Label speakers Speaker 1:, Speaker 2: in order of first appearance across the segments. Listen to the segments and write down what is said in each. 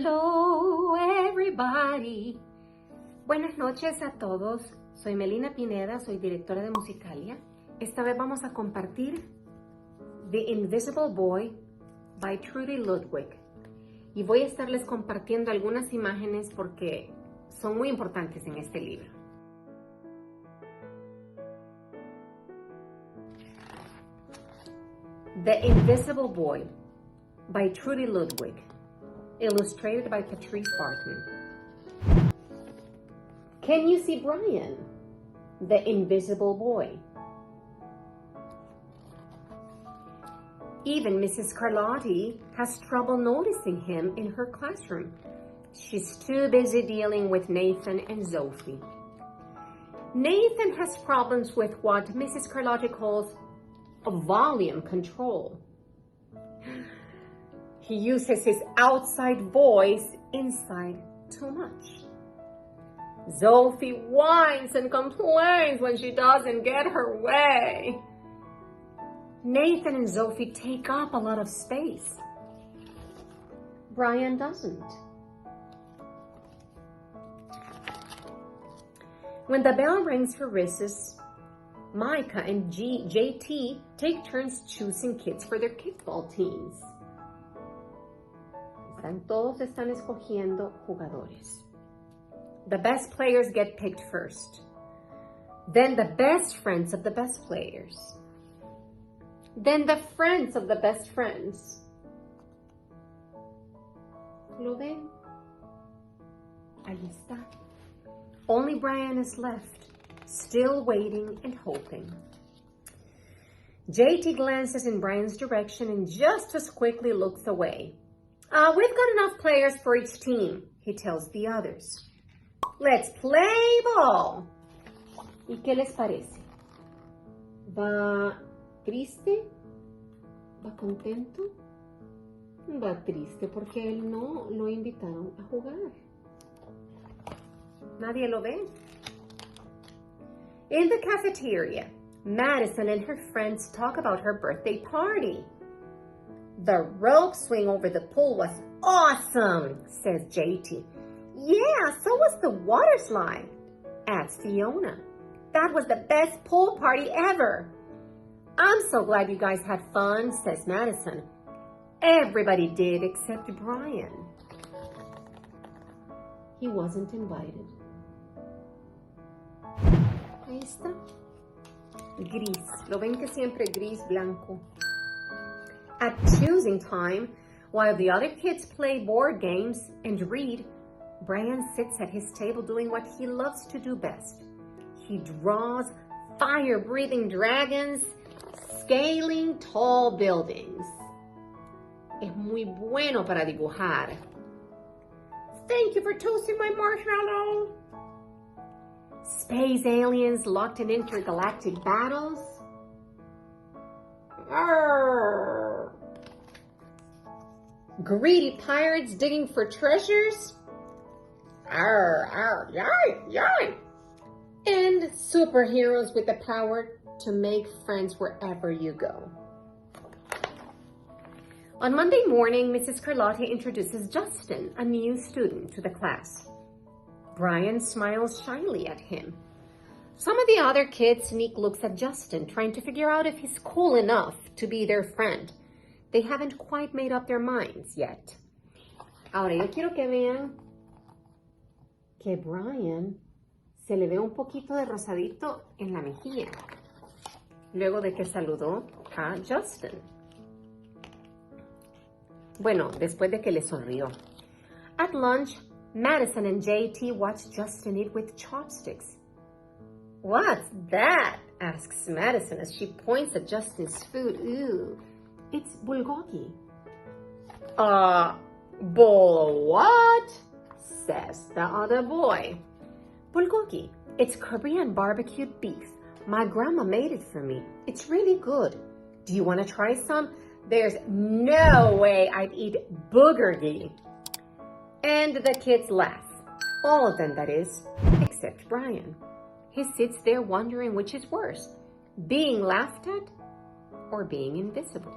Speaker 1: Hello, everybody. Buenas noches a todos. Soy Melina Pineda, soy directora de Musicalia. Esta vez vamos a compartir The Invisible Boy by Trudy Ludwig. Y voy a estarles compartiendo algunas imágenes porque son muy importantes en este libro. The Invisible Boy by Trudy Ludwig. Illustrated by Patrice Barton. Can you see Brian, the invisible boy? Even Mrs. Carlotti has trouble noticing him in her classroom. She's too busy dealing with Nathan and Sophie. Nathan has problems with what Mrs. Carlotti calls a volume control. He uses his outside voice inside too much. Sophie whines and complains when she doesn't get her way. Nathan and Sophie take up a lot of space. Brian doesn't. When the bell rings for recess, Micah and JT take turns choosing kids for their kickball teams. Todos están escogiendo jugadores. The best players get picked first. Then the best friends of the best players. Then the friends of the best friends. ¿Lo ven? Ahí está. Only Brian is left, still waiting and hoping. JT glances in Brian's direction and just as quickly looks away. We've got enough players for each team, he tells the others. Let's play ball. ¿Y qué les parece? ¿Va triste? ¿Va contento? Va triste porque él no lo invitaron a jugar. ¿Nadie lo ve? In the cafeteria, Madison and her friends talk about her birthday party. The rope swing over the pool was awesome, says JT. Yeah, so was the water slide, adds Fiona. That was the best pool party ever. I'm so glad you guys had fun, says Madison. Everybody did except Brian. He wasn't invited. Ahí está. Gris. Lo ven que siempre gris, blanco. At choosing time, while the other kids play board games and read, Brian sits at his table doing what he loves to do best. He draws fire-breathing dragons, scaling tall buildings. Es muy bueno para dibujar. Thank you for toasting my marshmallow. Space aliens locked in intergalactic battles. Arr. Greedy pirates digging for treasures. Arr, arr, yay, yay. And superheroes with the power to make friends wherever you go. On Monday morning, Mrs. Carlotti introduces Justin, a new student, to the class. Brian smiles shyly at him. Some of the other kids sneak looks at Justin, trying to figure out if he's cool enough to be their friend. They haven't quite made up their minds yet. Ahora, yo quiero que vean que Brian se le ve un poquito de rosadito en la mejilla, luego de que saludó a Justin. Bueno, después de que le sonrió. At lunch, Madison and JT watch Justin eat with chopsticks. What's that? Asks Madison as she points at Justin's food. Ooh, it's bulgogi. What? Says the other boy. Bulgogi. It's Korean barbecued beef. My grandma made it for me. It's really good. Do you want to try some? There's no way I'd eat boogergi. And the kids laugh. All of them, that is, except Brian. He sits there wondering which is worse, being laughed at or being invisible.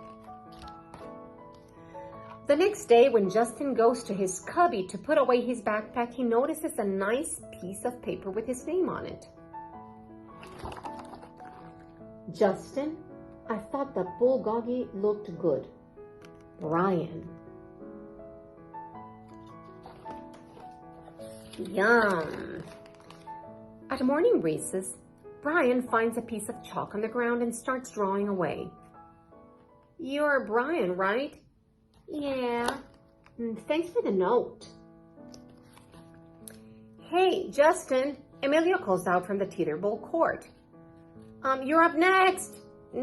Speaker 1: The next day, when Justin goes to his cubby to put away his backpack, he notices a nice piece of paper with his name on it. Justin, I thought the bulgogi looked good. Brian. Yum. At morning recess, Brian finds a piece of chalk on the ground and starts drawing away. You're Brian, right? Yeah. Thanks for the note. Hey, Justin, Emilio calls out from the teeter bowl court. You're up next.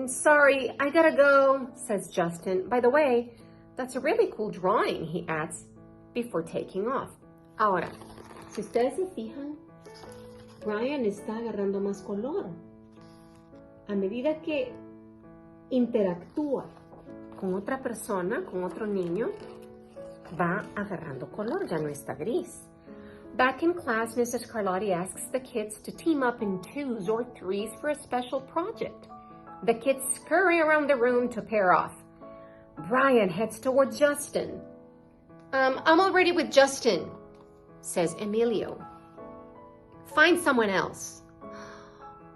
Speaker 1: Sorry, I gotta go, says Justin. By the way, that's a really cool drawing, he adds, before taking off. Ahora, si ustedes se fijan, Brian está agarrando más color. A medida que interactúa con otra persona, con otro niño, va agarrando color, ya no está gris. Back in class, Mrs. Carlotti asks the kids to team up in 2s or 3s for a special project. The kids scurry around the room to pair off. Brian heads towards Justin. I'm already with Justin, says Emilio. Find someone else.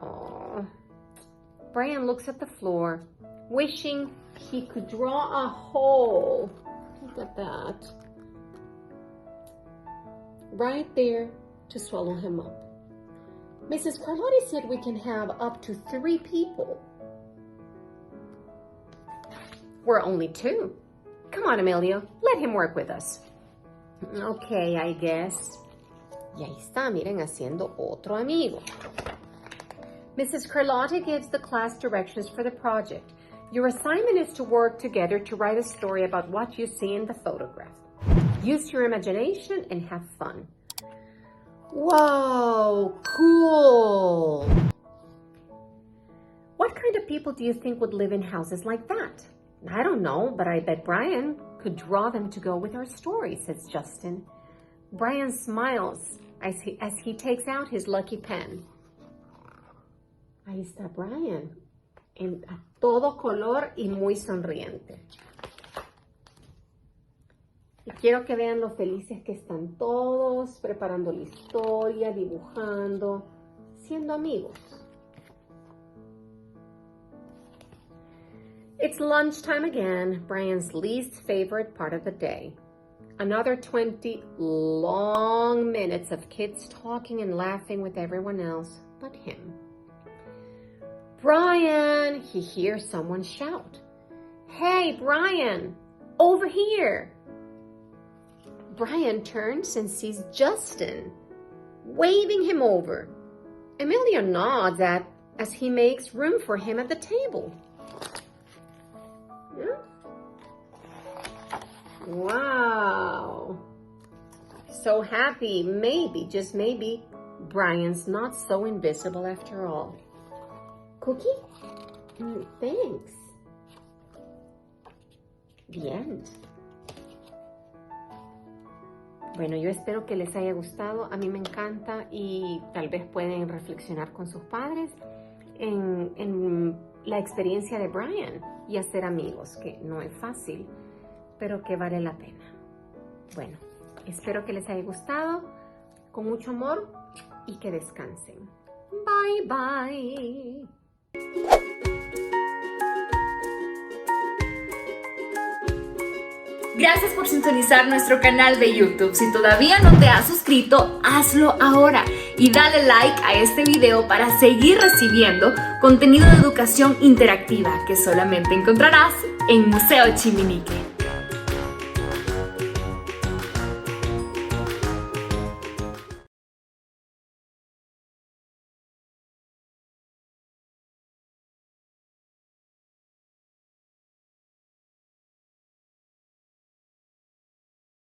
Speaker 1: Oh. Brian looks at the floor, wishing he could draw a hole. Look at that. Right there to swallow him up. Mrs. Carlotti said we can have up to 3 people. We're only 2. Come on, Emilio, let him work with us. Okay, I guess. Y ahí está, miren, haciendo otro amigo. Mrs. Carlotti gives the class directions for the project. Your assignment is to work together to write a story about what you see in the photograph. Use your imagination and have fun. Whoa, cool! What kind of people do you think would live in houses like that? I don't know, but I bet Brian could draw them to go with our story, says Justin. Brian smiles as he takes out his lucky pen. Ahí está Brian, a todo color y muy sonriente. Y quiero que vean lo felices que están todos, preparando la historia, dibujando, siendo amigos. It's lunchtime again, Brian's least favorite part of the day. Another 20 long minutes of kids talking and laughing with everyone else but him. Brian, he hears someone shout. Hey, Brian, over here. Brian turns and sees Justin, waving him over. Emilio nods as he makes room for him at the table. Yeah? Wow. So happy, maybe, just maybe, Brian's not so invisible after all. Cookie? Thanks. The end. Bueno, yo espero que les haya gustado. A mí me encanta y tal vez pueden reflexionar con sus padres en la experiencia de Brian y hacer amigos, que no es fácil, pero que vale la pena. Bueno, espero que les haya gustado, con mucho amor y que descansen. Bye, bye.
Speaker 2: Gracias por sintonizar nuestro canal de YouTube. Si todavía no te has suscrito, hazlo ahora y dale like a este video para seguir recibiendo contenido de educación interactiva que solamente encontrarás en Museo Chiminique.